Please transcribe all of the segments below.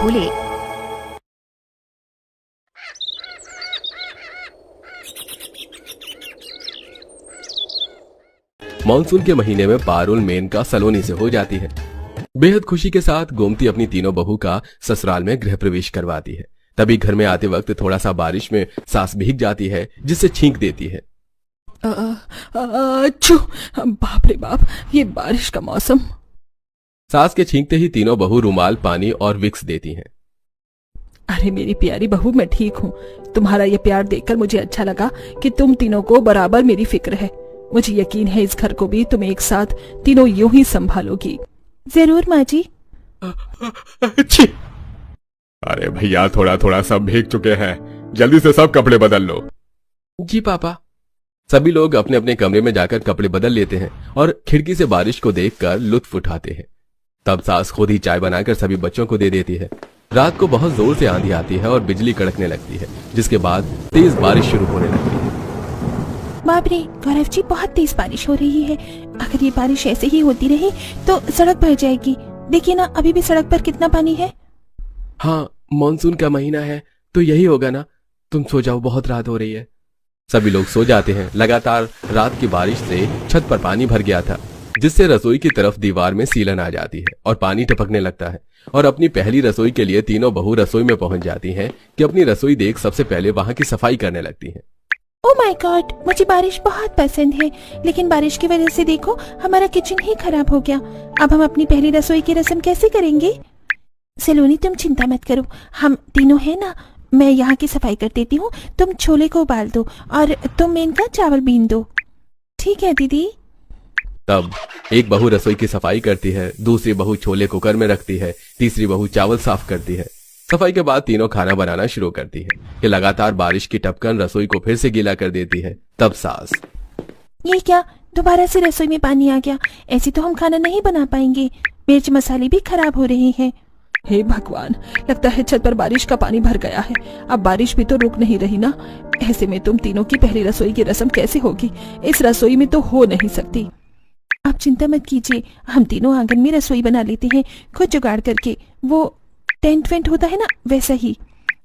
बोले, मानसून के महीने में पारुल मेनका सलोनी से हो जाती है। बेहद खुशी के साथ गोमती अपनी तीनों बहू का ससुराल में गृह प्रवेश करवाती है। तभी घर में आते वक्त थोड़ा सा बारिश में सास भीग जाती है, जिससे छींक देती है। बाप रे बाप, ये बारिश का मौसम। सास के छींकते ही तीनों बहू रुमाल, पानी और विक्स देती हैं। अरे मेरी प्यारी बहू, मैं ठीक हूँ। तुम्हारा ये प्यार देखकर मुझे अच्छा लगा कि तुम तीनों को बराबर मेरी फिक्र है। मुझे यकीन है इस घर को भी तुम एक साथ तीनों यूं ही संभालोगी। जरूर माँ जी। अरे भैया, थोड़ा थोड़ा सब भीग चुके हैं, जल्दी से सब कपड़े बदल लो। जी पापा। सभी लोग अपने अपने कमरे में जाकर कपड़े बदल लेते हैं और खिड़की से बारिश को देखकर लुत्फ उठाते हैं। तब सास खुद ही चाय बनाकर सभी बच्चों को दे देती है। रात को बहुत जोर से आंधी आती है और बिजली कड़कने लगती है, जिसके बाद तेज बारिश शुरू होने लगती है। बाप रे गौरव जी, बहुत तेज बारिश हो रही है। अगर ये बारिश ऐसे ही होती रही तो सड़क भर जाएगी। देखिए ना, अभी भी सड़क पर कितना पानी है। हाँ, मानसून का महीना है तो यही होगा ना। तुम सो जाओ, बहुत रात हो रही है। सभी लोग सो जाते हैं। लगातार रात की बारिश से छत पर पानी भर गया था, जिससे रसोई की तरफ दीवार में सीलन आ जाती है और पानी टपकने लगता है। और अपनी पहली रसोई के लिए तीनों बहू रसोई में पहुंच जाती हैं कि अपनी रसोई देख सबसे पहले वहां की सफाई करने लगती हैं। ओह माय गॉड, मुझे बारिश बहुत पसंद है, लेकिन बारिश की वजह से देखो हमारा किचन ही खराब हो गया। अब हम अपनी पहली रसोई की रस्म कैसे करेंगे? सलोनी, तुम चिंता मत करो, हम तीनों हैं ना। मैं यहाँ की सफाई कर देती हूँ, तुम छोले को उबाल दो और तुम मेनका चावल बीन दो। ठीक है दीदी। तब एक बहू रसोई की सफाई करती है, दूसरी बहू छोले कुकर में रखती है, तीसरी बहू चावल साफ करती है। सफाई के बाद तीनों खाना बनाना शुरू करती है कि लगातार बारिश की टपकन रसोई को फिर से गीला कर देती है। तब सास, ये क्या, दोबारा से रसोई में पानी आ गया? ऐसे तो हम खाना नहीं बना पाएंगे, मिर्च मसाले भी खराब हो रहे हैं। हे भगवान, लगता है छत पर बारिश का पानी भर गया है। अब बारिश भी तो रुक नहीं रही ना। ऐसे में तुम तीनों की पहली रसोई की रस्म कैसे होगी? इस रसोई में तो हो नहीं सकती। आप चिंता मत कीजिए, हम तीनों आंगन में रसोई बना लेते हैं खुद जुगाड़ करके। वो टेंट वेंट होता है ना, वैसा ही।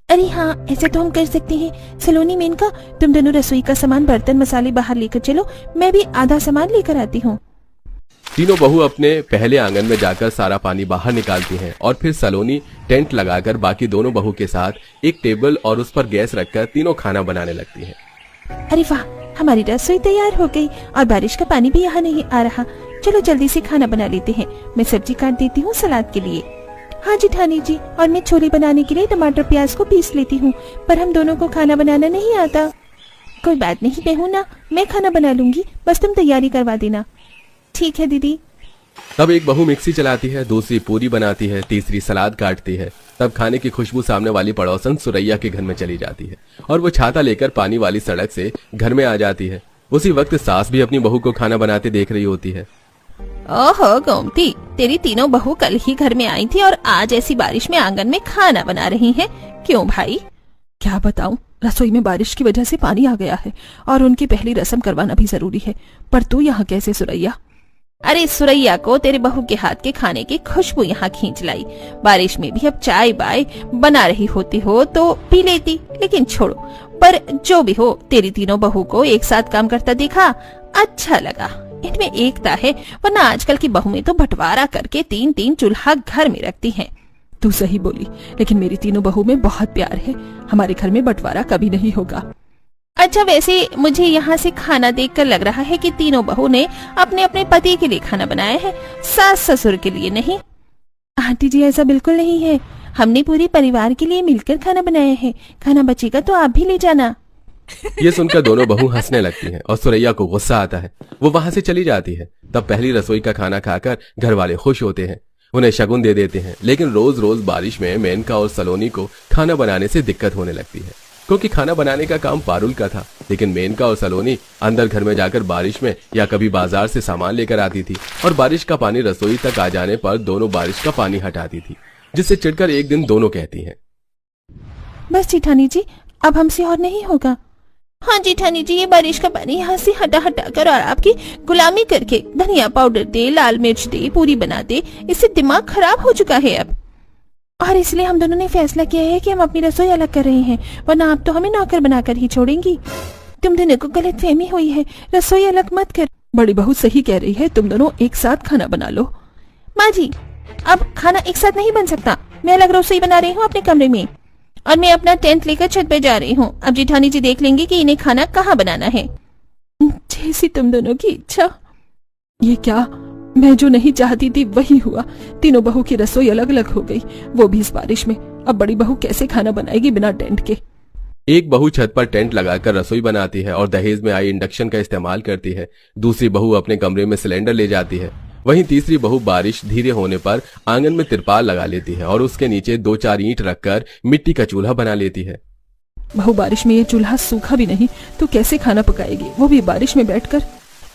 अरे हाँ, ऐसे तो हम कर सकते हैं। सलोनी, मेनका, तुम दोनों रसोई का सामान, बर्तन मसाले बाहर लेकर चलो, मैं भी आधा सामान लेकर आती हूँ। तीनों बहू अपने पहले आंगन में जाकर सारा पानी बाहर निकालती हैं और फिर सलोनी टेंट लगाकर बाकी दोनों बहू के साथ एक टेबल और उस पर गैस रखकर तीनों खाना बनाने लगती हैं। अरे वाह, हमारी रसोई तैयार हो गई और बारिश का पानी भी यहाँ नहीं आ रहा। चलो जल्दी से खाना बना लेते हैं। मैं सब्जी काट देती हूँ सलाद के लिए। हाँ जेठानी जी, और मैं छोले बनाने के लिए टमाटर प्याज को पीस लेती हूँ, पर हम दोनों को खाना बनाना नहीं आता। कोई बात नहीं बहू ना, मैं खाना बना लूंगी, बस तुम तैयारी करवा देना। ठीक है दीदी। तब एक बहू मिक्सी चलाती है, दूसरी पूरी बनाती है, तीसरी सलाद काटती है। तब खाने की खुशबू सामने वाली पड़ोसन सुरैया के घर में चली जाती है और वो छाता लेकर पानी वाली सड़क से घर में आ जाती है। उसी वक्त सास भी अपनी बहू को खाना बनाते देख रही होती है। ओहो गोमती, तेरी तीनों बहू कल ही घर में आई थी और आज ऐसी बारिश में आंगन में खाना बना रही हैं। क्यों भाई? क्या बताऊं, रसोई में बारिश की वजह से पानी आ गया है और उनकी पहली रस्म करवाना भी जरूरी है। पर तू यहाँ कैसे सुरैया? अरे सुरैया को तेरे बहू के हाथ के खाने की खुशबू यहाँ खींच लाई। बारिश में भी अब चाय बाय बना रही होती हो तो पी लेती, लेकिन छोड़ो। पर जो भी हो, तेरी तीनों बहू को एक साथ काम करता देखा, अच्छा लगा। इनमें एकता है, वरना आजकल की बहू में तो बंटवारा करके 3-3 चूल्हा घर में रखती हैं। तू सही बोली, लेकिन मेरी तीनों बहू में बहुत प्यार है। हमारे घर में बंटवारा कभी नहीं होगा। अच्छा, वैसे मुझे यहाँ से खाना देखकर लग रहा है कि तीनों बहू ने अपने अपने पति के लिए खाना बनाया है, सास ससुर के लिए नहीं। आंटी जी, ऐसा बिल्कुल नहीं है, हमने पूरे परिवार के लिए मिलकर खाना बनाया है। खाना बचेगा तो आप भी ले जाना। ये सुनकर दोनों बहू हंसने लगती हैं और सुरैया को गुस्सा आता है। वो वहां से चली जाती है। तब पहली रसोई का खाना खाकर घर वाले खुश होते हैं, उन्हें शगुन दे देते हैं। लेकिन रोज रोज बारिश में मेनका और सलोनी को खाना बनाने से दिक्कत होने लगती है, क्योंकि खाना बनाने का काम पारुल का था। लेकिन मेनका और सलोनी अंदर घर में जाकर बारिश में या कभी बाजार से सामान लेकर आती थी और बारिश का पानी रसोई तक आ जाने पर दोनों बारिश का पानी हटाती थी, जिससे चिढ़कर एक दिन दोनों कहती हैं, बस जेठानी जी, अब हमसे और नहीं होगा। हाँ जेठानी जी, ये बारिश का पानी यहाँ से हटा हटा कर और आपकी गुलामी करके धनिया पाउडर दे, लाल मिर्च दे, पूरी बना दे, इससे दिमाग खराब हो चुका है अब। और इसलिए हम दोनों ने फैसला किया है कि हम अपनी रसोई अलग कर रहे हैं, वरना आप तो हमें नौकर बनाकर ही छोड़ेंगी। तुम दोनों को गलतफहमी हुई है, रसोई अलग मत कर। बड़ी बहू सही कह रही है, तुम दोनों एक साथ खाना बना लो। माँ जी, अब खाना एक साथ नहीं बन सकता। मैं अलग रसोई बना रही हूँ अपने कमरे में, और मैं अपना टेंट लेकर छत पे जा रही हूँ। अब जेठानी जी देख लेंगे कि इन्हें खाना कहाँ बनाना है। जैसी तुम दोनों की इच्छा। ये क्या, मैं जो नहीं चाहती थी वही हुआ। तीनों बहू की रसोई अलग अलग हो गई, वो भी इस बारिश में। अब बड़ी बहू कैसे खाना बनाएगी बिना टेंट के? एक बहू छत पर टेंट लगाकर रसोई बनाती है और दहेज में आई इंडक्शन का इस्तेमाल करती है। दूसरी बहू अपने कमरे में सिलेंडर ले जाती है। वहीं तीसरी बहू बारिश धीरे होने पर आंगन में तिरपाल लगा लेती है और उसके नीचे 2-4 ईंट रखकर मिट्टी का चूल्हा बना लेती है। बहू, बारिश में ये चूल्हा सूखा भी नहीं तो कैसे खाना पकाएगी, वो भी बारिश में बैठकर?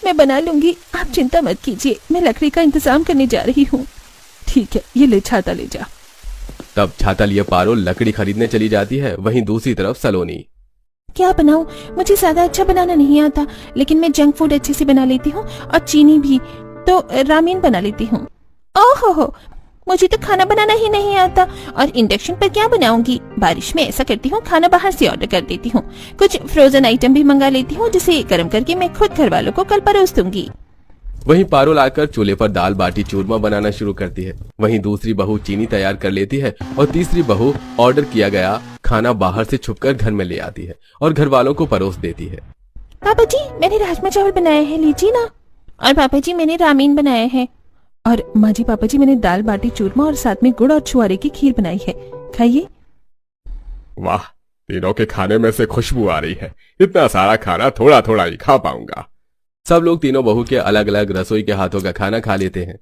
मैं बना लूंगी, आप चिंता मत कीजिए। मैं लकड़ी का इंतजाम करने जा रही हूँ। ठीक है, ये ले छाता ले जा। तब छाता लिए पारुल लकड़ी खरीदने चली जाती है। वहीं दूसरी तरफ सलोनी। क्या बनाऊं? मुझे ज्यादा अच्छा बनाना नहीं आता, लेकिन मैं जंक फूड अच्छे से बना लेती हूँ, और चीनी भी, तो रामेन बना लेती हूँ। ओहो, मुझे तो खाना बनाना ही नहीं आता, और इंडक्शन पर क्या बनाऊंगी? बारिश में ऐसा करती हूँ, खाना बाहर से ऑर्डर कर देती हूँ। कुछ फ्रोजन आइटम भी मंगा लेती हूँ, जिसे गर्म करके मैं खुद घर वालों को कल परोस दूंगी। वहीं पारुल आकर चूल्हे पर दाल बाटी चूरमा बनाना शुरू करती है। वहीं दूसरी बहू चीनी तैयार कर लेती है और तीसरी बहू ऑर्डर किया गया खाना बाहर से छुपकर घर में ले आती है और घर वालों को परोस देती है। पापा जी, मैंने राजमा चावल बनाए हैं, लीजिए ना। और पापा जी, मैंने रामेन बनाए हैं। और माँ जी, पापा जी, मैंने दाल बाटी चूरमा और साथ में गुड़ और छुआरे की खीर बनाई है, खाइए। वाह, तीनों के खाने में से खुशबू आ रही है। इतना सारा खाना थोड़ा थोड़ा ही खा पाऊंगा। सब लोग तीनों बहू के अलग अलग रसोई के हाथों का खाना खा लेते हैं।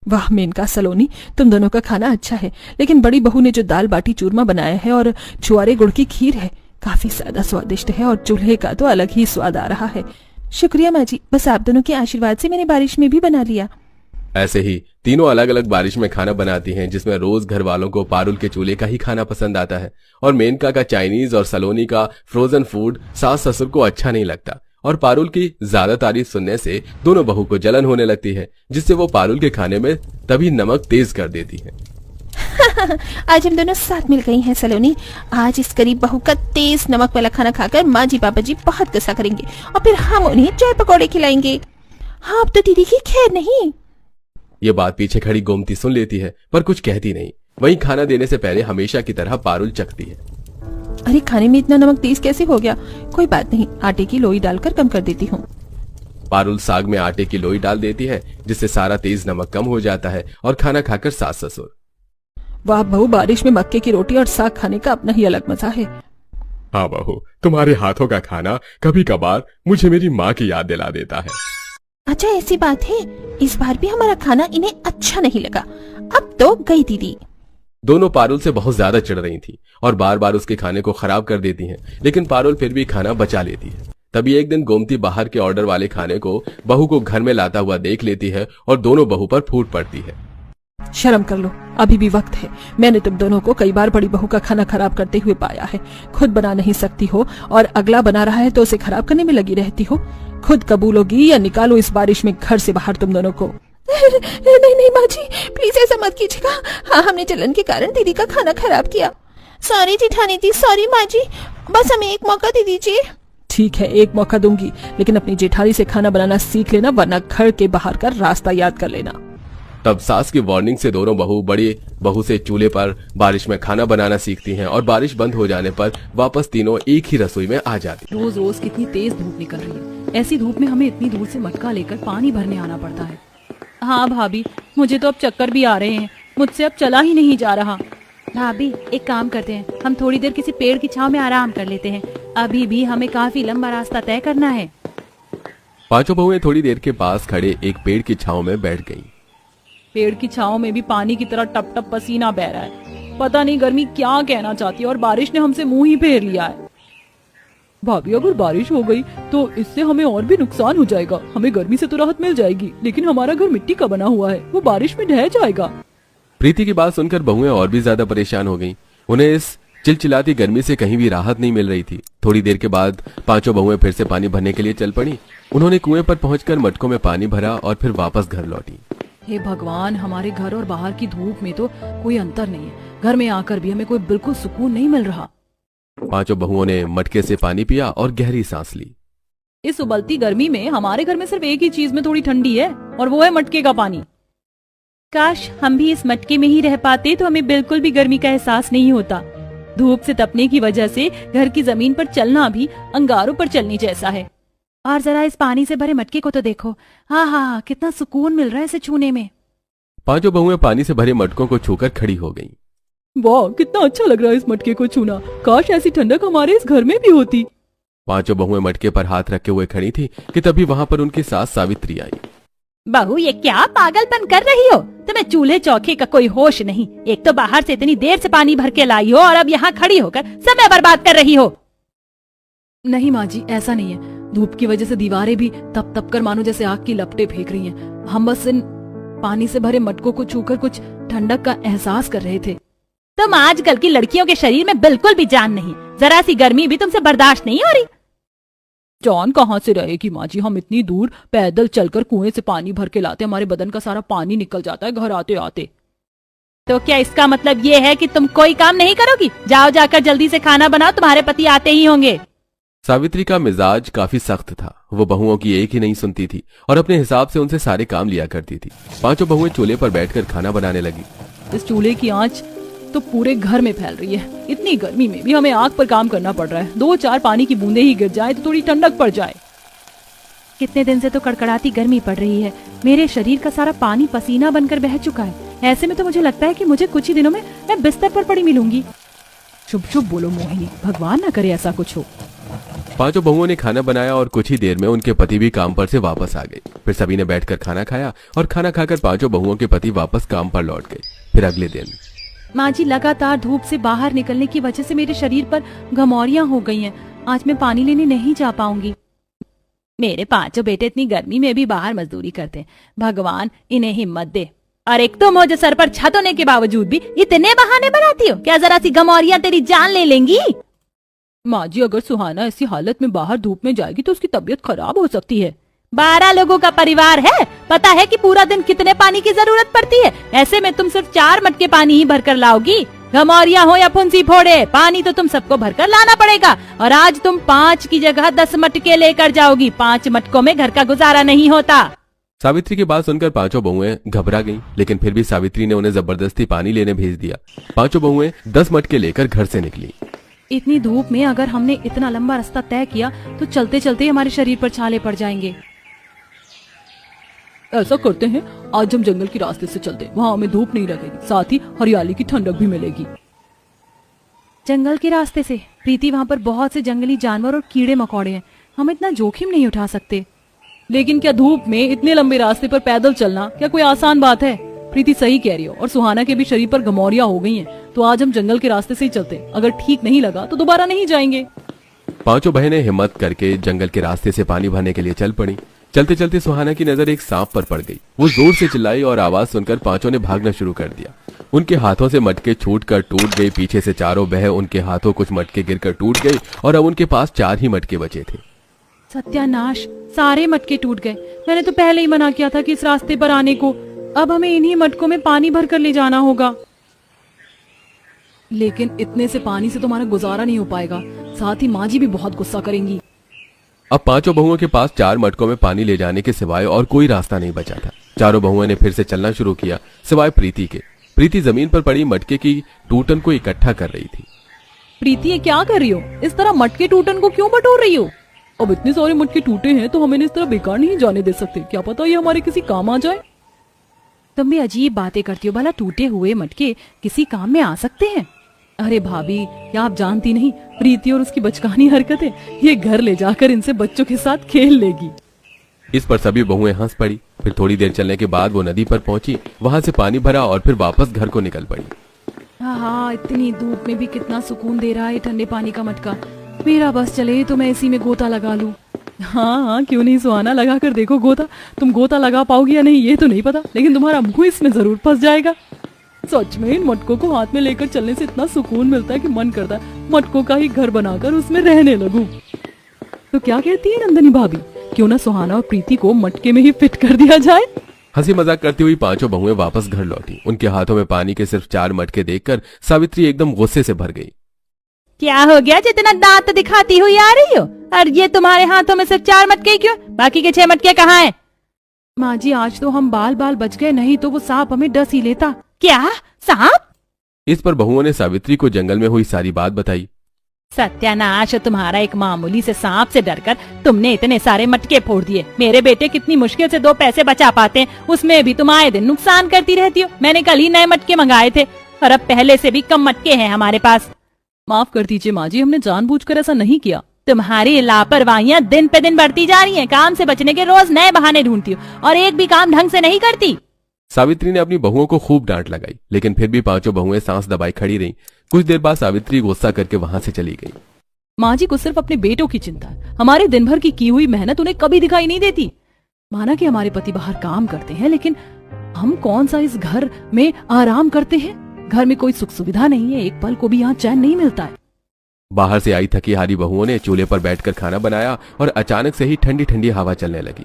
वाह मेनका, सलोनी, तुम दोनों का खाना अच्छा है, लेकिन बड़ी बहू ने जो दाल बाटी चूरमा बनाया है और छुआरे गुड़ की खीर है, काफी ज्यादा स्वादिष्ट है, और चूल्हे का तो अलग ही स्वाद आ रहा है। शुक्रिया माँ जी, बस आप दोनों के आशीर्वाद से मैंने बारिश में भी बना लिया। ऐसे ही तीनों अलग अलग बारिश में खाना बनाती हैं, जिसमें रोज घर वालों को पारुल के चूल्हे का ही खाना पसंद आता है और मेनका का चाइनीज और सलोनी का फ्रोजन फूड सास ससुर को अच्छा नहीं लगता। और पारुल की ज्यादा तारीफ सुनने से दोनों बहू को जलन होने लगती है, जिससे वो पारुल के खाने में तभी नमक तेज कर देती है। आज हम दोनों साथ मिल गई हैं सलोनी। आज इस गरीब बहू का तेज नमक वाला खाना खाकर माँ जी पापा जी बहुत गुस्सा करेंगे, और फिर हम उन्हें चाय पकौड़े खिलाएंगे। हाँ, अब तो दीदी की खैर नहीं। ये बात पीछे खड़ी गोमती सुन लेती है, पर कुछ कहती नहीं। वहीं खाना देने से पहले हमेशा की तरह पारुल चखती है। अरे, खाने में इतना नमक तेज कैसे हो गया? कोई बात नहीं, आटे की लोई डालकर कम कर देती हूँ। पारुल साग में आटे की लोई डाल देती है, जिससे सारा तेज नमक कम हो जाता है और खाना खाकर सास ससुर। वाह बहू, बारिश में मक्के की रोटी और साग खाने का अपना ही अलग मजा है। हाँ बहू, तुम्हारे हाथों का खाना कभी कभार मुझे मेरी माँ की याद दिला देता है। अच्छा, ऐसी बात है, इस बार भी हमारा खाना इन्हें अच्छा नहीं लगा। अब तो गई दीदी। दोनों पारुल से बहुत ज्यादा चिढ़ रही थी और बार बार उसके खाने को खराब कर देती हैं, लेकिन पारुल फिर भी खाना बचा लेती है। तभी एक दिन गोमती बाहर के ऑर्डर वाले खाने को बहू को घर में लाता हुआ देख लेती है और दोनों बहू पर फूट पड़ती है। शर्म कर लो, अभी भी वक्त है। मैंने तुम दोनों को कई बार बड़ी बहू का खाना खराब करते हुए पाया है। खुद बना नहीं सकती हो और अगला बना रहा है तो उसे खराब करने में लगी रहती हो। खुद कबूलोगी या निकालो इस बारिश में घर से बाहर तुम दोनों को। नहीं नहीं माँ जी, प्लीज ऐसा मत कीजिएगा। हाँ, हमने जलन के कारण दीदी का खाना खराब किया। सॉरी जेठानी जी, सॉरी माँ जी, बस हमें एक मौका दे दीजिए। ठीक है, एक मौका दूंगी, लेकिन अपनी जेठानी से खाना बनाना सीख लेना, वरना घर के बाहर का रास्ता याद कर लेना। तब सास की वार्निंग से दोनों बहू बड़ी बहू से चूल्हे पर बारिश में खाना बनाना सीखती हैं और बारिश बंद हो जाने पर वापस तीनों एक ही रसोई में आ जाती। रोज रोज कितनी तेज धूप निकल रही है। ऐसी धूप में हमें इतनी दूर से मटका लेकर पानी भरने आना पड़ता है। हाँ भाभी, मुझे तो अब चक्कर भी आ रहे हैं, मुझसे अब चला ही नहीं जा रहा। भाभी, एक काम करते हैं, हम थोड़ी देर किसी पेड़ की छांव में आराम कर लेते हैं। अभी भी हमें काफी लंबा रास्ता तय करना है। पांचों बहुएं थोड़ी देर के पास खड़े एक पेड़ की छांव में बैठ गईं। पेड़ की छांव में भी पानी की तरह टप टप पसीना बह रहा है। पता नहीं गर्मी क्या कहना चाहती है और बारिश ने हमसे मुंह ही फेर लिया है। भाभी, अगर बारिश हो गई तो इससे हमें और भी नुकसान हो जाएगा। हमें गर्मी से तो राहत मिल जाएगी, लेकिन हमारा घर मिट्टी का बना हुआ है, वो बारिश में ढह जाएगा। प्रीति की बात सुनकर बहुएं और भी ज्यादा परेशान हो गईं। उन्हें इस चिलचिलाती गर्मी से कहीं भी राहत नहीं मिल रही थी। थोड़ी देर के बाद पांचों बहुएं फिर से पानी भरने के लिए चल पड़ी। उन्होंने कुएं पर पहुंचकर मटकों में पानी भरा और फिर वापस घर लौटी। हे भगवान, हमारे घर और बाहर की धूप में तो कोई अंतर नहीं है। घर में आकर भी हमें कोई बिल्कुल सुकून नहीं मिल रहा। पांचों बहुओं ने मटके से पानी पिया और गहरी सांस ली। इस उबलती गर्मी में हमारे घर में सिर्फ एक ही चीज में थोड़ी ठंडी है, और वो है मटके का पानी। काश हम भी इस मटके में ही रह पाते तो हमें बिल्कुल भी गर्मी का एहसास नहीं होता। धूप से तपने की वजह से घर की जमीन पर चलना भी अंगारों पर चलने जैसा है। और जरा इस पानी से भरे मटके को तो देखो। हाँ हाँ, कितना सुकून मिल रहा है इसे छूने में। पांचों बहुएं पानी से भरे मटकों को छूकर खड़ी हो गईं। वाह, कितना अच्छा लग रहा है इस मटके को छूना। काश ऐसी ठंडक हमारे इस घर में भी होती। पांचों बहुएं मटके पर हाथ रखे हुए खड़ी थी कि तभी वहां पर उनकी सास सावित्री आई। बहू, ये क्या पागलपन कर रही हो? तुम्हें चूल्हे चौके का कोई होश नहीं। एक तो बाहर से इतनी देर से पानी भर के लाई हो और अब यहाँ खड़ी होकर समय बर्बाद कर रही हो। नहीं माँ जी, ऐसा नहीं है। धूप की वजह से दीवारें भी तप तप कर मानो जैसे आग की लपटें फेंक रही हैं। हम बस इन पानी से भरे मटकों को छूकर कुछ ठंडक का एहसास कर रहे थे। तुम आजकल की लड़कियों के शरीर में बिल्कुल भी जान नहीं। जरा सी गर्मी भी तुमसे बर्दाश्त नहीं हो रही। जान कहाँ से रहेगी माँ जी? हम इतनी दूर पैदल चलकर कुएं से पानी भर के लाते, हमारे बदन का सारा पानी निकल जाता है घर आते आते। तो क्या इसका मतलब ये है कि तुम कोई काम नहीं करोगी? जाओ, जाकर जल्दी से खाना बनाओ, तुम्हारे पति आते ही होंगे। सावित्री का मिजाज काफी सख्त था। वो बहुओं की एक ही नहीं सुनती थी और अपने हिसाब से उनसे सारे काम लिया करती थी। पांचों बहुएं चूल्हे पर बैठकर खाना बनाने लगी। इस चूल्हे की आंच तो पूरे घर में फैल रही है। इतनी गर्मी में भी हमें आग पर काम करना पड़ रहा है। 2-4 पानी की बूंदे ही गिर जाए तो थोड़ी ठंडक पड़ जाए। कितने दिन से तो कड़कड़ाती गर्मी पड़ रही है। मेरे शरीर का सारा पानी पसीना बनकर बह चुका है। ऐसे में तो मुझे लगता है कि मुझे कुछ ही दिनों में मैं बिस्तर पर पड़ी मिलूंगी। शुभ शुभ बोलो मोहिनी, भगवान ना करे ऐसा कुछ हो। पांचों बहुओं ने खाना बनाया और कुछ ही देर में उनके पति भी काम पर से वापस आ गए। फिर सभी ने बैठकर खाना खाया और खाना खाकर पांचों बहुओं के पति वापस काम पर लौट गए। फिर अगले दिन माँ जी, लगातार धूप से बाहर निकलने की वजह से मेरे शरीर पर घमौरियां हो गई हैं। आज मैं पानी लेने नहीं जा पाऊंगी। मेरे पांचों बेटे इतनी गर्मी में भी बाहर मजदूरी करते हैं। भगवान इन्हें हिम्मत दे। और एक तुम हो जो सर पर छत होने के बावजूद भी इतने बहाने बनाती हो। क्या जरा सी घमौरियां तेरी जान ले लेंगी? माँ जी, अगर सुहाना ऐसी हालत में बाहर धूप में जाएगी तो उसकी तबीयत खराब हो सकती है। 12 लोगों का परिवार है। पता है कि पूरा दिन कितने पानी की जरूरत पड़ती है। ऐसे में तुम सिर्फ 4 मटके पानी ही भरकर लाओगी। घमौरिया हो या फुंसी फोड़े, पानी तो तुम सबको भरकर लाना पड़ेगा। और आज तुम 5 की जगह 10 मटके लेकर जाओगी। 5 मटकों में घर का गुजारा नहीं होता। सावित्री की बात सुनकर पांचों बहुएं घबरा गईं, लेकिन फिर भी सावित्री ने उन्हें जबरदस्ती पानी लेने भेज दिया। पांचों बहुएं 10 मटके लेकर घर से निकली। इतनी धूप में अगर हमने इतना लंबा रास्ता तय किया तो चलते चलते हमारे शरीर पर छाले पड़ जाएंगे। ऐसा करते हैं, आज हम जंगल के रास्ते से चलते हैं। वहाँ हमें धूप नहीं लगेगी, साथ ही हरियाली की ठंडक भी मिलेगी। जंगल के रास्ते से? प्रीति, वहाँ पर बहुत से जंगली जानवर और कीड़े मकोड़े हैं। हम इतना जोखिम नहीं उठा सकते। लेकिन क्या धूप में इतने लंबे रास्ते पर पैदल चलना क्या कोई आसान बात है? प्रीति सही कह रही हो, और सुहाना के भी शरीर पर घमौरिया हो गई हैं। तो आज हम जंगल के रास्ते से ही चलते। अगर ठीक नहीं लगा तो दोबारा नहीं जाएंगे। पांचों बहनें हिम्मत करके जंगल के रास्ते से पानी भरने के लिए चल पड़ी। चलते चलते सुहाना की नजर एक सांप पर पड़ गई। वो जोर से चिल्लाई और आवाज सुनकर पांचों ने भागना शुरू कर दिया। उनके हाथों से मटके छूटकर टूट गए। पीछे से चारों बह उनके हाथों कुछ मटके गिरकर टूट गए और अब उनके पास 4 ही मटके बचे थे। सत्यानाश, सारे मटके टूट गए। मैंने तो पहले ही मना किया था कि इस रास्ते पर आने को। अब हमें इन्हीं मटकों में पानी भर कर ले जाना होगा। लेकिन इतने से पानी से तुम्हारा गुजारा नहीं हो पाएगा। साथ ही माँ जी भी बहुत गुस्सा करेंगी। अब पांचों बहुओं के पास 4 मटकों में पानी ले जाने के सिवाय और कोई रास्ता नहीं बचा था। चारों बहुओं ने फिर से चलना शुरू किया, सिवाय प्रीति के। प्रीति जमीन पर पड़ी मटके की टूटन को इकट्ठा कर रही थी। प्रीति, ये क्या कर रही हो? इस तरह मटके टूटन को क्यों बटोर रही हो? अब इतने सारे मटके टूटे हैं तो हम इन्हें इस तरह बेकार नहीं जाने दे सकते। क्या पता ये हमारे किसी काम आ जाए। तुम भी अजीब बातें करती हो। भला टूटे हुए मटके किसी काम में आ सकते हैं? अरे भाभी, क्या आप जानती नहीं, प्रीति और उसकी बचकानी हरकतें, ये घर ले जाकर इनसे बच्चों के साथ खेल लेगी। इस पर सभी बहुएं हंस पड़ी। फिर थोड़ी देर चलने के बाद वो नदी पर पहुंची, वहां से पानी भरा और फिर वापस घर को निकल पड़ी। हाँ, इतनी धूप में भी कितना सुकून दे रहा है ठंडे पानी का मटका। मेरा बस चले तो मैं इसी में गोता लगा लूं। हाँ, क्यों नहीं सुहाना, लगा कर देखो गोता। तुम गोता लगा पाओगी या नहीं ये तो नहीं पता, लेकिन तुम्हारा मुंह इसमें जरूर फंस जाएगा। सच में इन मटकों को हाथ में लेकर चलने से इतना सुकून मिलता है कि मन करता है मटकों का ही घर बनाकर उसमें रहने लगूं। तो क्या कहती है नंदनी भाभी, क्यों ना सुहाना और प्रीति को मटके में ही फिट कर दिया जाए? हंसी मजाक करती हुई पांचों बहुएं वापस घर लौटी। उनके हाथों में पानी के सिर्फ 4 मटके देखकर सावित्री एकदम गुस्से से भर गई। क्या हो गया जितना दांत दिखाती हुई आ रही हो? और ये तुम्हारे हाथों में सिर्फ 4 मटके क्यों? बाकी के 6 मटके कहाँ हैं? माँ जी आज तो हम बाल बाल बच गए, नहीं तो वो सांप हमें डस ही लेता। क्या सांप? इस पर बहुओं ने सावित्री को जंगल में हुई सारी बात बताई। सत्यानाश, तुम्हारा एक मामूली से सांप से डरकर तुमने इतने सारे मटके फोड़ दिए। मेरे बेटे कितनी मुश्किल से 2 पैसे बचा पाते हैं, उसमें भी तुम आए दिन नुकसान करती रहती हो। मैंने कल ही नए मटके मंगाए थे और अब पहले से भी कम मटके हैं हमारे पास। माफ कर दीजिए माँ जी, हमने जानबूझकर ऐसा नहीं किया। तुम्हारी लापरवाहियां दिन पे दिन बढ़ती जा रही हैं। काम से बचने के रोज नए बहाने ढूंढती हो और एक भी काम ढंग से नहीं करती। सावित्री ने अपनी बहुओं को खूब डांट लगाई, लेकिन फिर भी पांचों बहुएं सांस दबाई खड़ी रहीं। कुछ देर बाद सावित्री गुस्सा करके वहां से चली गई। माँ जी को सिर्फ अपने बेटों की चिंता है, हमारे दिन भर की हुई मेहनत उन्हें कभी दिखाई नहीं देती। माना कि हमारे पति बाहर काम करते हैं, लेकिन हम कौन सा इस घर में आराम करते हैं? घर में कोई सुख सुविधा नहीं है, एक पल को भी यहाँ चैन नहीं मिलता है। बाहर से आई थकी हारी बहुओं ने चूल्हे पर बैठकर खाना बनाया और अचानक से ही ठंडी ठंडी हवा चलने लगी।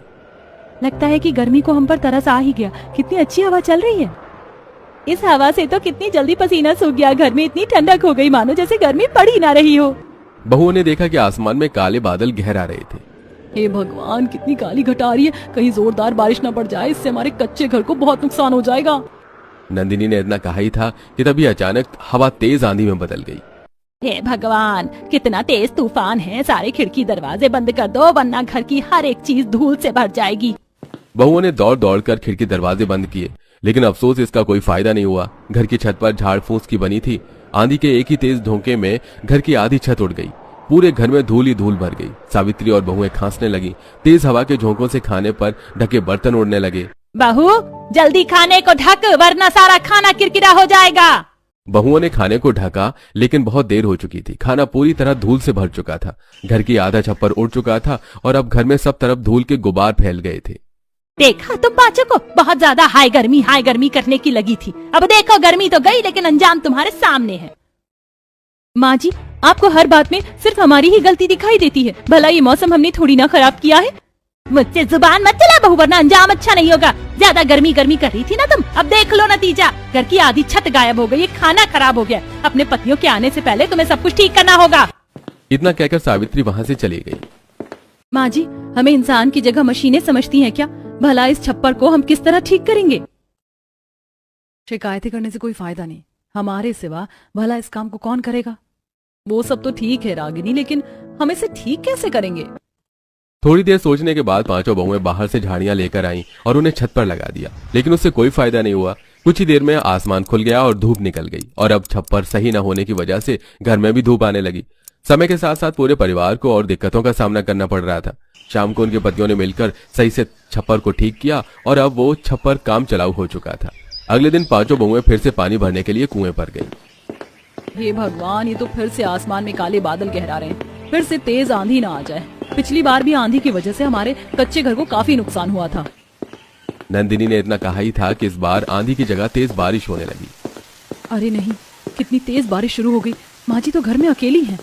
लगता है कि गर्मी को हम पर तरस आ ही गया। कितनी अच्छी हवा चल रही है। इस हवा से तो कितनी जल्दी पसीना सूख गया। घर में इतनी ठंडक हो गई मानो जैसे गर्मी पड़ ही ना रही हो। बहुओं ने देखा कि आसमान में काले बादल गहरा रहे थे। हे भगवान, कितनी काली घटा आ रही है। कहीं जोरदार बारिश न पड़ जाए, इससे हमारे कच्चे घर को बहुत नुकसान हो जाएगा। नंदिनी ने इतना कहा ही था कि तभी अचानक हवा तेज आंधी में बदल गई। हे भगवान, कितना तेज तूफान है। सारे खिड़की दरवाजे बंद कर दो, वरना घर की हर एक चीज धूल से भर जाएगी। बहुओं ने दौड़ दौड़ कर खिड़की दरवाजे बंद किए, लेकिन अफसोस इसका कोई फायदा नहीं हुआ। घर की छत पर झाड़ फूस की बनी थी। आंधी के एक ही तेज झोंके में घर की आधी छत उड़ गई। पूरे घर में धूल ही धूल भर गई। सावित्री और बहुएं खांसने लगी। तेज हवा के झोंकों से खाने पर ढके बर्तन उड़ने लगे। बहू, जल्दी खाने को ढक, वरना सारा खाना किरकिरा हो जाएगा। बहुओं ने खाने को ढका, लेकिन बहुत देर हो चुकी थी। खाना पूरी तरह धूल से भर चुका था। घर की आधा छप्पर उड़ चुका था और अब घर में सब तरफ धूल के गुबार फैल गए थे। देखा तुम पांचों को, बहुत ज्यादा हाय गर्मी करने की लगी थी। अब देखो, गर्मी तो गई, लेकिन अंजाम तुम्हारे सामने है। माँ जी, आपको हर बात में सिर्फ हमारी ही गलती दिखाई देती है। भला ये मौसम हमने थोड़ी ना खराब किया है। मुझसे जुबान मत चला बहू, वरना अंजाम अच्छा नहीं होगा। ज्यादा गर्मी कर रही थी ना तुम, अब देख लो नतीजा। घर की आधी छत गायब हो गई, खाना खराब हो गया। अपने पतियों के आने से पहले तुम्हें सब कुछ ठीक करना होगा। इतना कहकर सावित्री वहां से चली गई। माँ जी, हमें इंसान की जगह मशीनें समझती हैं क्या? भला इस छप्पर को हम किस तरह ठीक करेंगे? शिकायतें करने से कोई फायदा नहीं। हमारे सिवा भला इस काम को कौन करेगा? वो सब तो ठीक है रागिनी, लेकिन हम इसे ठीक कैसे करेंगे? थोड़ी देर सोचने के बाद पांचों बहुएं बाहर से झाड़ियां लेकर आईं और उन्हें छत पर लगा दिया, लेकिन उससे कोई फायदा नहीं हुआ। कुछ ही देर में आसमान खुल गया और धूप निकल गई और अब छप्पर सही न होने की वजह से घर में भी धूप आने लगी। समय के साथ साथ पूरे परिवार को और दिक्कतों का सामना करना पड़ रहा था। शाम को उनके पतियों ने मिलकर सही से छप्पर को ठीक किया और अब वो छप्पर काम चलाऊ हो चुका था। अगले दिन पांचों बहुएं फिर से पानी भरने के लिए कुएं पर गई। हे भगवान, ये तो फिर से आसमान में काले बादल गहरा रहे हैं। फिर से तेज आंधी ना आ जाए। पिछली बार भी आंधी की वजह से हमारे कच्चे घर को काफी नुकसान हुआ था। नंदिनी ने इतना कहा ही था कि इस बार आंधी की जगह तेज बारिश होने लगी। अरे नहीं, कितनी तेज बारिश शुरू हो गई। माँ जी तो घर में अकेली हैं।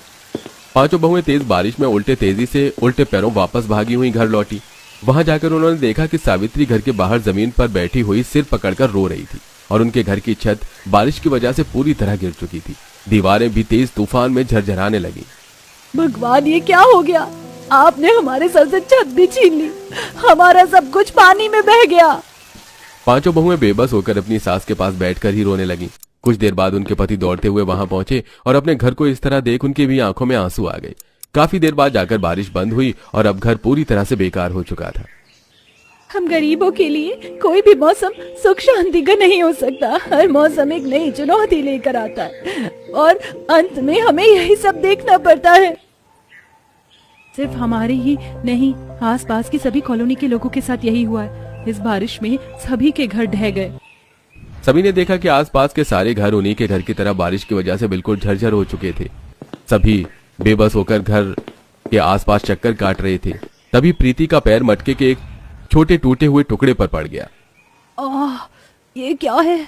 पांचों बहुएं तेज बारिश में उल्टे तेजी से उल्टे पैरों वापस भागी हुई घर लौटी। वहां जाकर उन्होंने देखा कि सावित्री घर के बाहर जमीन पर बैठी हुई सिर पकड़कर रो रही थी और उनके घर की छत बारिश की वजह से पूरी तरह गिर चुकी थी। दीवारें भी तेज तूफान में झरझराने लगी। भगवान, ये क्या हो गया? आपने हमारे सर से छत भी छीन ली। हमारा सब कुछ पानी में बह गया। पांचों बहुएं बेबस होकर अपनी सास के पास बैठकर ही रोने लगी। कुछ देर बाद उनके पति दौड़ते हुए वहां पहुंचे और अपने घर को इस तरह देख उनकी भी आंखों में आंसू आ गए। काफी देर बाद जाकर बारिश बंद हुई और अब घर पूरी तरह से बेकार हो चुका था। हम गरीबों के लिए कोई भी मौसम सुख शांति का नहीं हो सकता। हर मौसम एक नई चुनौती लेकर आता है और अंत में हमें यही सब देखना पड़ता है। सिर्फ हमारे ही नहीं, आसपास की सभी कॉलोनी के लोगों के साथ यही हुआ है। इस बारिश में सभी के घर ढह गए। सभी ने देखा कि आसपास के सारे घर उन्हीं के घर की तरह बारिश की वजह से बिल्कुल झरझर हो चुके थे। सभी बेबस होकर घर के आसपास चक्कर काट रहे थे। तभी प्रीति का पैर मटके के एक छोटे टूटे हुए टुकड़े पर पड़ गया। ये क्या है?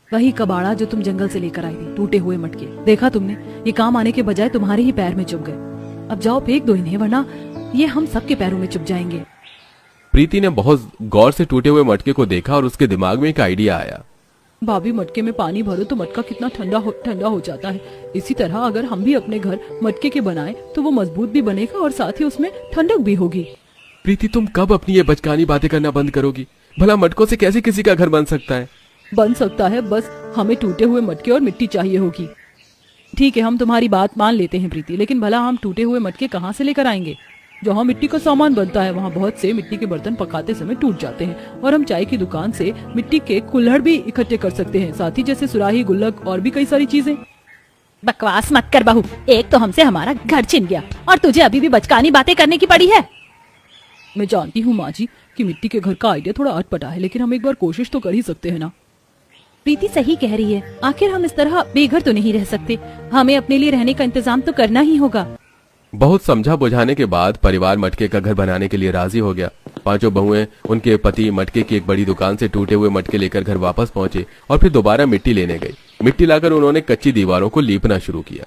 वही कबाड़ा जो तुम जंगल से लेकर आई थी, टूटे हुए मटके। देखा तुमने, ये काम आने के बजाय तुम्हारे ही पैर में चुभ गए। अब जाओ फेंक दो इन्हें, वरना ये हम सबके पैरों में चुभ जाएंगे। प्रीति ने बहुत गौर से टूटे हुए मटके को देखा और उसके दिमाग में एक आइडिया आया। भाभी, मटके में पानी भरो तो मटका कितना ठंडा हो जाता है। इसी तरह अगर हम भी अपने घर मटके के बनाए तो वो मजबूत भी बनेगा और साथ ही उसमें ठंडक भी होगी। प्रीति, तुम कब अपनी ये बचकानी बातें करना बंद करोगी? भला मटकों से कैसे किसी का घर बन सकता है? बन सकता है, बस हमें टूटे हुए मटके और मिट्टी चाहिए होगी। ठीक है, हम तुम्हारी बात मान लेते हैं प्रीति, लेकिन भला हम टूटे हुए मटके कहाँ से लेकर आएंगे? जहाँ मिट्टी का सामान बनता है वहाँ बहुत से मिट्टी के बर्तन पकाते समय टूट जाते हैं, और हम चाय की दुकान से मिट्टी के कुल्हड़ भी इकट्ठे कर सकते हैं, साथ ही जैसे सुराही, गुल्लक और भी कई सारी चीजें। बकवास मत कर बहू, एक तो हमसे हमारा घर छिन गया और तुझे अभी भी बचकानी बातें करने की पड़ी है। मैं जानती हूँ माँ जी कि मिट्टी के घर का आइडिया थोड़ा अटपटा है, लेकिन हम एक बार कोशिश तो कर ही सकते हैं ना। प्रीति सही कह रही है, आखिर हम इस तरह बेघर तो नहीं रह सकते, हमें अपने लिए रहने का इंतजाम तो करना ही होगा। बहुत समझा बुझाने के बाद परिवार मटके का घर बनाने के लिए राजी हो गया। पांचों बहुएं उनके पति मटके की एक बड़ी दुकान से टूटे हुए मटके लेकर घर वापस पहुंचे और फिर दोबारा मिट्टी लेने गई। मिट्टी लाकर उन्होंने कच्ची दीवारों को लीपना शुरू किया।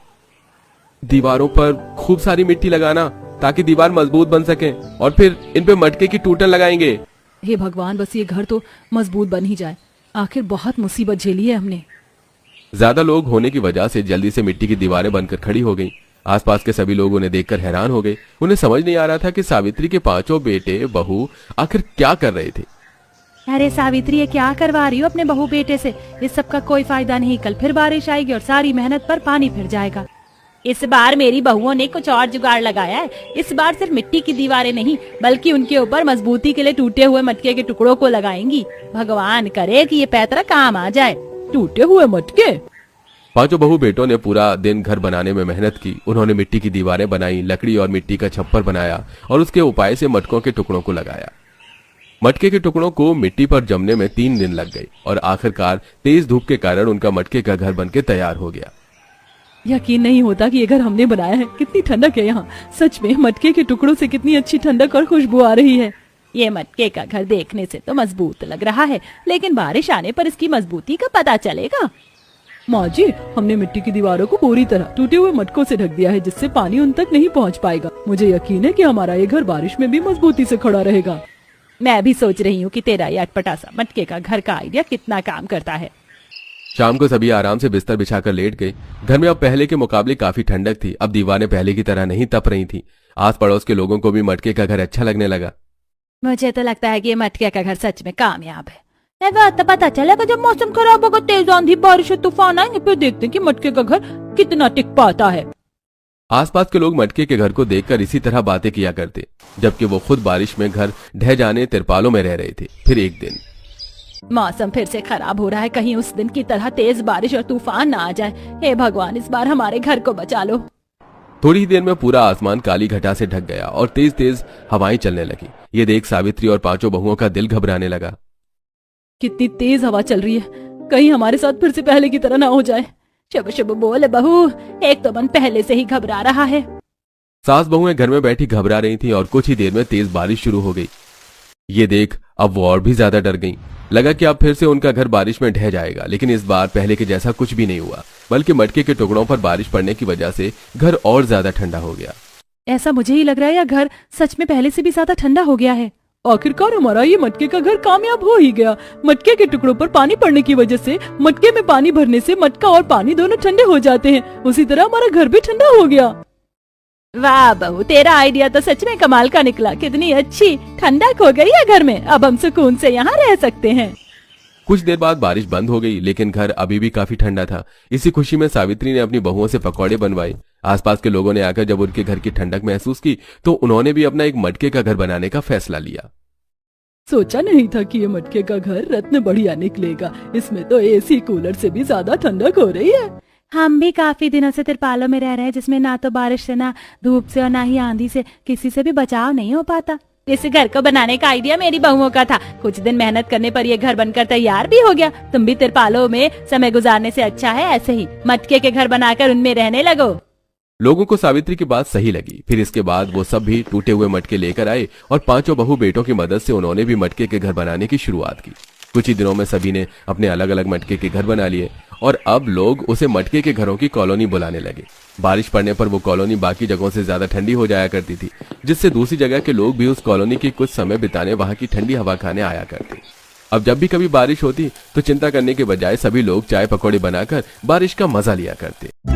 दीवारों पर खूब सारी मिट्टी लगाना ताकि दीवार मजबूत बन सके, और फिर इन पे मटके की टूटन लगाएंगे। हे भगवान, बस ये घर तो मजबूत बन ही जाए। आखिर बहुत मुसीबत झेली है हमने। ज्यादा लोग होने की वजह से जल्दी से मिट्टी की दीवारें बनकर खड़ी हो गईं। आसपास के सभी लोग उन्हें देखकर हैरान हो गए। उन्हें समझ नहीं आ रहा था कि सावित्री के पांचों बेटे बहू आखिर क्या कर रहे थे। अरे सावित्री, ये क्या करवा रही हो अपने बहू बेटे से? इस सब का कोई फायदा नहीं, कल फिर बारिश आएगी और सारी मेहनत पर पानी फिर जाएगा। इस बार मेरी बहुओं ने कुछ और जुगाड़ लगाया है। इस बार सिर्फ मिट्टी की दीवारें नहीं बल्कि उनके ऊपर मजबूती के लिए टूटे हुए मटके के टुकड़ों को लगाएंगी। भगवान करे कि ये पैतरा काम आ जाए। टूटे हुए मटके? पांचों बहू बेटों ने पूरा दिन घर बनाने में मेहनत की। उन्होंने मिट्टी की दीवारें बनाई, लकड़ी और मिट्टी का छप्पर बनाया और उसके उपाय से मटकों के टुकड़ों को लगाया। मटके के टुकड़ों को मिट्टी पर जमने में 3 दिन लग गए और आखिरकार तेज धूप के कारण उनका मटके का घर बनके तैयार हो गया। यकीन नहीं होता कि ये घर हमने बनाया है। कितनी ठंडक है यहाँ। सच में मटके के टुकड़ों से कितनी अच्छी ठंडक और खुशबू आ रही है। ये मटके का घर देखने से तो मजबूत लग रहा है, लेकिन बारिश आने पर इसकी मजबूती का पता चलेगा। माँ जी, हमने मिट्टी की दीवारों को पूरी तरह टूटे हुए मटकों से ढक दिया है, जिससे पानी उन तक नहीं पहुँच पाएगा। मुझे यकीन है कि हमारा ये घर बारिश में भी मजबूती से खड़ा रहेगा। मैं भी सोच रही हूँ कि तेरा ये अटपटा सा मटके का घर का आइडिया कितना काम करता है। शाम को सभी आराम से बिस्तर बिछाकर लेट गए। घर में अब पहले के मुकाबले काफी ठंडक थी। अब दीवारें पहले की तरह नहीं तप रही थी। आस पड़ोस के लोगों को भी मटके का घर अच्छा लगने लगा। मुझे तो लगता है कि ये मटके का घर सच में कामयाब है। तो पता चलेगा जब मौसम खराब होगा, तेज आंधी बारिश और तूफान आएंगे, फिर देखते हैं कि मटके का घर कितना टिक पाता है। आसपास के लोग मटके के घर को देखकर इसी तरह बातें किया करते, जबकि वो खुद बारिश में घर ढह जाने तिरपालों में रह रहे थे। फिर एक दिन मौसम फिर से खराब हो रहा है, कहीं उस दिन की तरह तेज बारिश और तूफान ना आ जाए। हे भगवान, इस बार हमारे घर को बचा लो। थोड़ी ही देर में पूरा आसमान काली घटा से ढक गया और तेज तेज हवाएं चलने लगी। ये देख सावित्री और पांचों बहुओं का दिल घबराने लगा। कितनी तेज हवा चल रही है, कहीं हमारे साथ फिर से पहले की तरह ना हो जाए। शुभ शुभ बोल बहू, एक तो मन पहले से ही घबरा रहा है। सास बहुएं घर में बैठी घबरा रही थी और कुछ ही देर में तेज बारिश शुरू हो गई। ये देख अब वो और भी ज्यादा डर गईं। लगा कि अब फिर से उनका घर बारिश में ढह जाएगा, लेकिन इस बार पहले के जैसा कुछ भी नहीं हुआ, बल्कि मटके के टुकड़ों पर बारिश पड़ने की वजह से घर और ज्यादा ठंडा हो गया। ऐसा मुझे ही लग रहा है, या घर सच में पहले से भी ज्यादा ठंडा हो गया है। आखिरकार हमारा ये मटके का घर कामयाब हो ही गया। मटके के टुकड़ों पर पानी पड़ने की वजह से मटके में पानी भरने से मटका और पानी दोनों ठंडे हो जाते हैं। उसी तरह हमारा घर भी ठंडा हो गया। वाह बहू, तेरा आइडिया तो सच में कमाल का निकला। कितनी अच्छी ठंडक हो गई है घर में, अब हम सुकून से यहाँ रह सकते हैं। कुछ देर बाद बारिश बंद हो गई, लेकिन घर अभी भी काफी ठंडा था। इसी खुशी में सावित्री ने अपनी बहुओं से पकौड़े बनवाए। आसपास के लोगों ने आकर जब उनके घर की ठंडक महसूस की तो उन्होंने भी अपना एक मटके का घर बनाने का फैसला लिया। सोचा नहीं था कि ये मटके का घर रत्न बढ़िया निकलेगा। इसमें तो एसी कूलर से भी ज्यादा ठंडक हो रही है। हम भी काफी दिनों से तिरपालों में रह रहे हैं, जिसमें ना तो बारिश से, ना धूप से और ना ही आंधी से किसी से भी बचाव नहीं हो पाता। इस घर को बनाने का आइडिया मेरी बहुओं का था। कुछ दिन मेहनत करने पर ये घर बनकर तैयार भी हो गया। तुम भी तिरपालों में समय गुजारने से अच्छा है ऐसे ही मटके के घर बनाकर उनमें रहने लगो। लोगों को सावित्री की बात सही लगी। फिर इसके बाद वो सब भी टूटे हुए मटके लेकर आए और पांचों बहू बेटों की मदद से उन्होंने भी मटके के घर बनाने की शुरुआत की। कुछ ही दिनों में सभी ने अपने अलग अलग मटके के घर बना लिए और अब लोग उसे मटके के घरों की कॉलोनी बुलाने लगे। बारिश पड़ने पर वो कॉलोनी बाकी जगहों से ज्यादा ठंडी हो जाया करती थी, जिससे दूसरी जगह के लोग भी उस कॉलोनी की कुछ समय बिताने वहां की ठंडी हवा खाने आया करते। अब जब भी कभी बारिश होती तो चिंता करने के बजाय सभी लोग चाय पकौड़े बनाकर बारिश का मजा लिया करते।